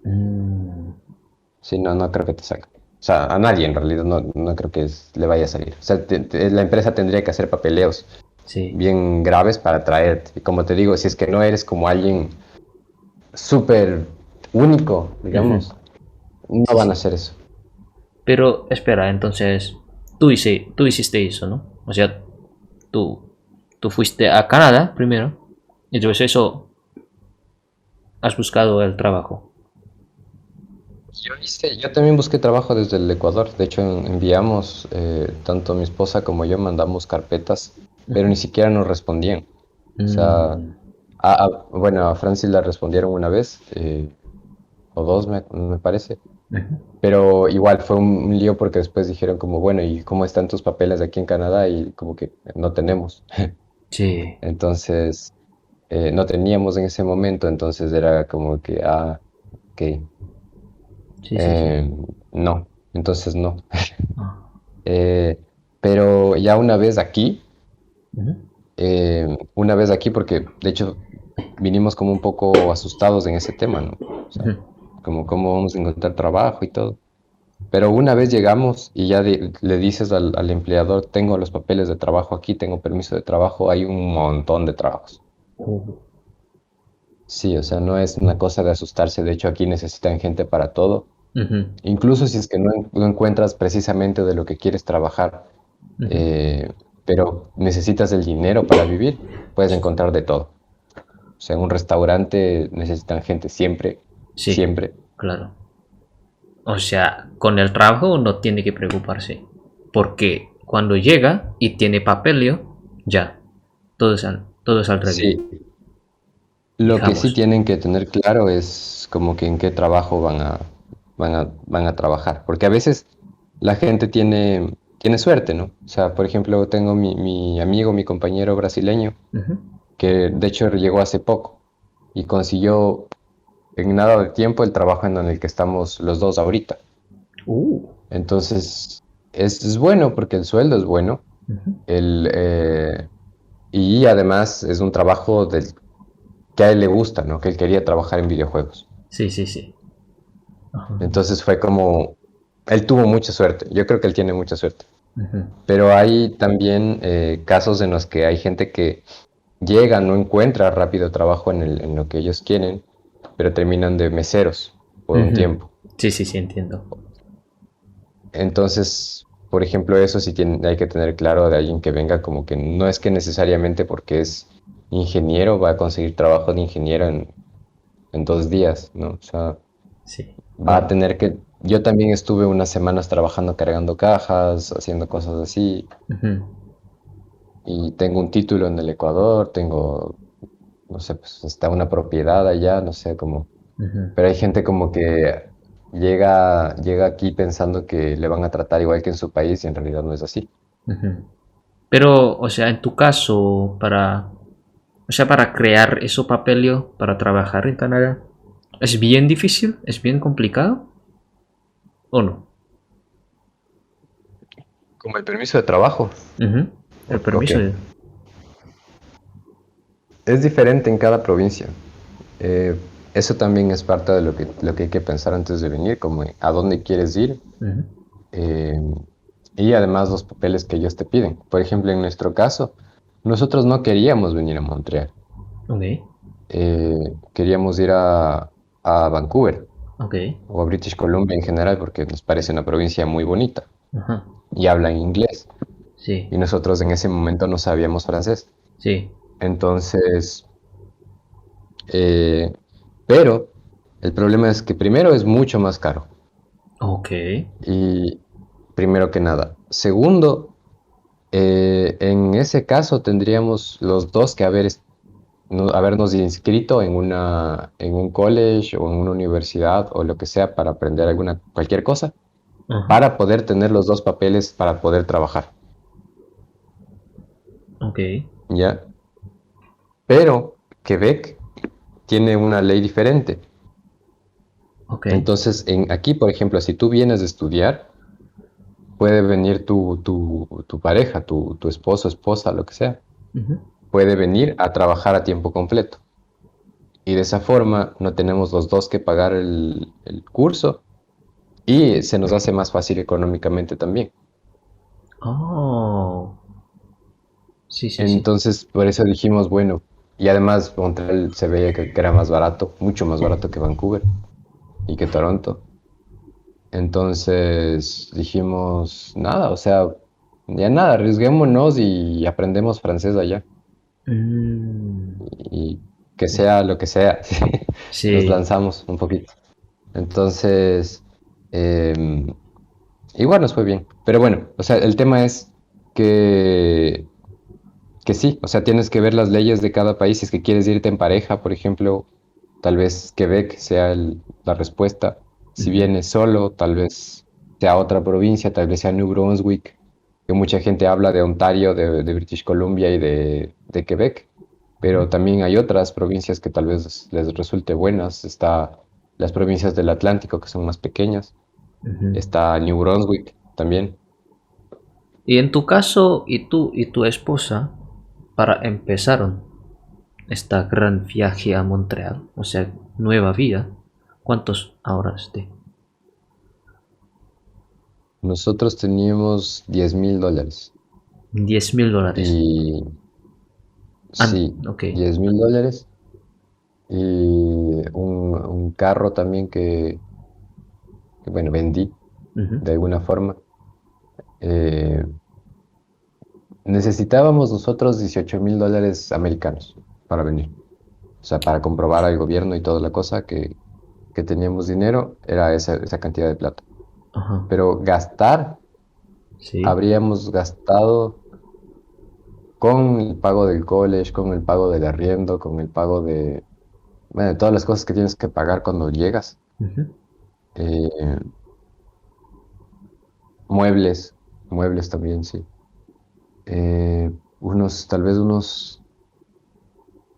mm, Sí, no, no creo que te salga. O sea, a nadie en realidad no creo que le vaya a salir. O sea, la empresa tendría que hacer papeleos sí. bien graves para traerte. Y como te digo, si es que no eres como alguien súper único, Ujú. digamos, no Sí, van a sí. hacer eso. Pero espera, entonces, tú hiciste eso, ¿no? O sea, tú, tú fuiste a Canadá primero y después eso has buscado el trabajo. Yo también busqué trabajo desde el Ecuador. De hecho, enviamos, tanto mi esposa como yo mandamos carpetas, pero Ujú. ni siquiera nos respondían. O sea, Mm, bueno, a Francis la respondieron una vez, o dos, me parece. ujú. Pero igual fue un lío porque después dijeron como, bueno, ¿y cómo están tus papeles aquí en Canadá? Y como que no tenemos. Sí, Entonces, no teníamos en ese momento, entonces era como que, ok, sí, sí, sí. eh, no, entonces no. Ah, Eh, pero ya ujú, una vez aquí, porque de hecho vinimos como un poco asustados en ese tema, ¿no? O sea, ujú. como cómo vamos a encontrar trabajo y todo. Pero una vez llegamos y ya le dices al empleador, tengo los papeles de trabajo aquí, tengo permiso de trabajo, hay un montón de trabajos. Uh, Sí, o sea, no es una cosa de asustarse, de hecho aquí necesitan gente para todo. ujú, Incluso si es que no encuentras precisamente de lo que quieres trabajar, ujú. eh, pero necesitas el dinero para vivir, puedes encontrar de todo. O sea, en un restaurante necesitan gente siempre, Sí, siempre. claro. O sea, con el trabajo uno tiene que preocuparse. Porque cuando llega y tiene papelio, ya, todo saldrá bien. Sí, lo que sí Digamos. tienen que tener claro es como que en qué trabajo van a trabajar, porque a veces la gente tiene suerte, ¿no? O sea, por ejemplo, tengo mi amigo, mi compañero brasileño, Ujú. que de hecho llegó hace poco y consiguió en nada de tiempo el trabajo en el que estamos los dos ahorita. Uh, Entonces, es bueno porque el sueldo es bueno, ujú. el, y además es un trabajo que a él le gusta, ¿no? Que él quería trabajar en videojuegos. Sí, sí, sí. Ajá. Entonces fue como, él tuvo mucha suerte, yo creo que él tiene mucha suerte. Ujú, Pero hay también casos en los que hay gente que llega, no encuentra rápido trabajo en lo que ellos quieren, pero terminan de meseros por un ujú. tiempo. Sí, sí, sí, entiendo. Entonces, por ejemplo, eso sí hay que tener claro de alguien que venga como que no es que necesariamente porque es ingeniero va a conseguir trabajo de ingeniero en 2 días, ¿no? O sea, Sí, va a claro. tener que... Yo también estuve unas semanas trabajando cargando cajas, haciendo cosas así, Ujú, y tengo un título en el Ecuador, tengo, no sé, pues está una propiedad allá, no sé, como... ujú, Pero hay gente como que llega aquí pensando que le van a tratar igual que en su país y en realidad no es así. ujú. Pero, o sea, en tu caso, o sea, para crear ese papelio para trabajar en Canadá, ¿es bien difícil? ¿Es bien complicado? ¿O no? Como el permiso de trabajo. Ujú. El ¿O permiso qué? de... Es diferente en cada provincia. Eh, Eso también es parte de lo que hay que pensar antes de venir, como a dónde quieres ir, Ujú. eh, y además los papeles que ellos te piden. Por ejemplo, en nuestro caso, nosotros no queríamos venir a Montreal, Ok, queríamos ir a Vancouver ok. o a British Columbia en general porque nos parece una provincia muy bonita Ajá. y hablan inglés Sí, y nosotros en ese momento no sabíamos francés. sí. Entonces, Eh, pero el problema es que primero es mucho más caro Ok. y, primero que nada. Segundo, en ese caso tendríamos los dos que habernos inscrito en un college o en una universidad o lo que sea para aprender cualquier cosa, Ajá. para poder tener los dos papeles para poder trabajar, Ok, ¿ya? Pero Quebec tiene una ley diferente. ok. Entonces, aquí, por ejemplo, si tú vienes de estudiar, puede venir tu pareja, tu esposo, esposa, lo que sea, Ujú. puede venir a trabajar a tiempo completo. Y de esa forma no tenemos los dos que pagar el curso y se nos hace más fácil económicamente también. Oh, sí, sí, sí. Entonces, por eso dijimos, bueno, y además Montreal se veía que era más barato, mucho más barato que Vancouver y que Toronto. Entonces dijimos, nada, o sea, ya nada, arriesguémonos y aprendemos francés allá. Mm, Y que sea lo que sea, nos sí. lanzamos un poquito. Entonces, em, igual nos fue bien. Pero bueno, o sea, el tema es que, que sí, o sea, tienes que ver las leyes de cada país. Si es que quieres irte en pareja, por ejemplo, tal vez Quebec sea la respuesta. Si Ujú, vienes solo, tal vez sea otra provincia, tal vez sea New Brunswick, que mucha gente habla de Ontario, de British Columbia y de Quebec, ujú, pero también hay otras provincias que tal vez les resulte buenas. Está las provincias del Atlántico, que son más pequeñas. ujú. Está New Brunswick también. Y en tu caso, y tú y tu esposa, para empezaron esta gran viaje a Montreal, o sea, nueva vida, ¿cuántos ahorraste? Nosotros teníamos $10,000. 10.000 dólares. Y Ah, sí, ok. $10,000. Y un carro también bueno, vendí Ujú, de alguna forma. Eh, Necesitábamos nosotros $18,000 americanos para venir. O sea, para comprobar al gobierno y toda la cosa que teníamos dinero, era esa cantidad de plata. ajá, Pero gastar, sí. habríamos gastado con el pago del college, con el pago del arriendo, con el pago bueno, de todas las cosas que tienes que pagar cuando llegas. Ujú, Eh, muebles, muebles también, sí. Tal vez unos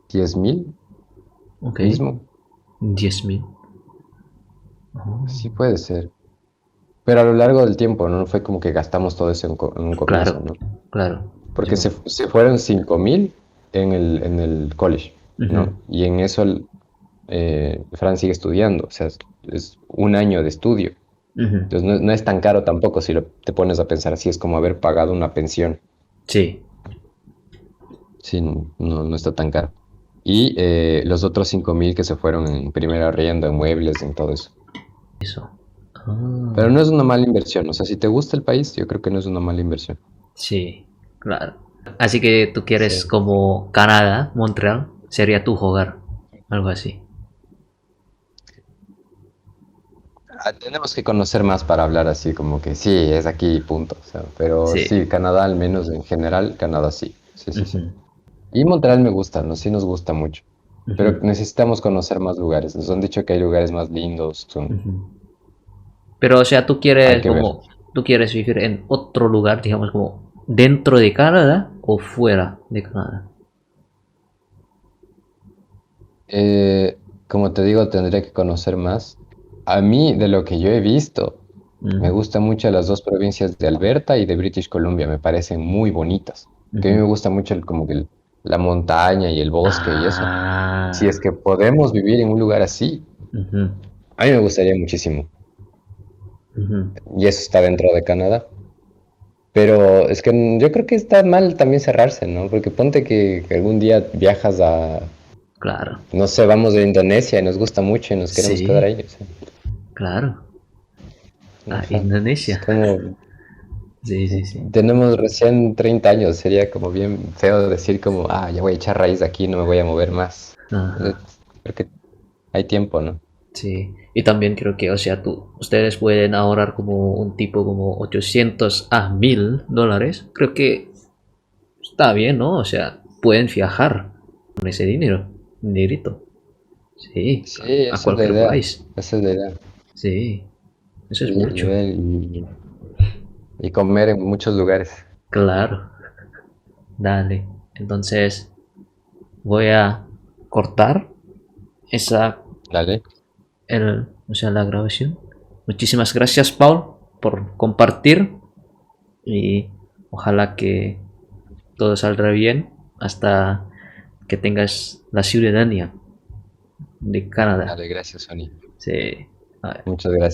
10,000 ok. mismo. 10.000. Oh, Sí puede ser. Pero a lo largo del tiempo, ¿no? No fue como que gastamos todo eso en un comienzo, claro, ¿no? claro. Porque Yo. se fueron 5,000 en el college, Ujú, ¿no? Y en eso Fran sigue estudiando, o sea, es un año de estudio. ujú, Entonces no es tan caro tampoco si te pones a pensar así, es como haber pagado una pensión. sí, Sí, no está tan caro. Y los otros 5,000 que se fueron en primer arriendo, en muebles, en todo eso. eso. Pero Ah, no es una mala inversión, o sea, si te gusta el país, yo creo que no es una mala inversión. sí, claro. Así que tú quieres Sí. como Canadá, Montreal, sería tu hogar, algo así. Tenemos que conocer más para hablar así, como que sí, es aquí, y punto. O sea, pero Sí. sí, Canadá al menos en general, Canadá sí. Sí, sí, sí. Ujú, Y Montreal me gusta, ¿no? Sí nos gusta mucho. Pero ujú, necesitamos conocer más lugares. Nos han dicho que hay lugares más lindos. ujú. Pero, o sea, Hay que ver. tú quieres vivir en otro lugar, digamos, como dentro de Canadá o fuera de Canadá. Como te digo, tendría que conocer más. A mí, de lo que yo he visto, me Ujú, gustan mucho las dos provincias de Alberta y de British Columbia. Me parecen muy bonitas. Que a mí ujú. me gusta mucho la montaña y el bosque y eso. Si Ah, es que podemos vivir en un lugar así, ujú, a mí me gustaría muchísimo. ujú. Y eso está dentro de Canadá. Pero es que yo creo que está mal también cerrarse, ¿no? Porque ponte que algún día viajas Claro, no sé, vamos a Indonesia y nos gusta mucho y nos queremos quedar sí, ahí. O sea, claro. A ajá. Es Indonesia. como, Sí, sí, sí. tenemos recién 30 años, sería como bien feo decir como, ya voy a echar raíz de aquí, no me voy a mover más. Eh, Ajá. Creo que hay tiempo, ¿no? Sí, y también creo que, o sea, ustedes pueden ahorrar como un tipo como 800 a 1000 dólares. Creo que está bien, ¿no? O sea, pueden viajar con ese dinero, un dinerito. Sí, Sí, a esa es la cualquier idea. país. Esa es la idea. Sí, eso es Y mucho. ver y comer en muchos lugares. Claro, dale. Entonces voy a cortar esa, Dale. o sea, la grabación. Muchísimas gracias, Paul, por compartir y ojalá que todo saldrá bien hasta que tengas la ciudadanía de Canadá. Dale, gracias, Sony. Sí. A ver. Muchas gracias.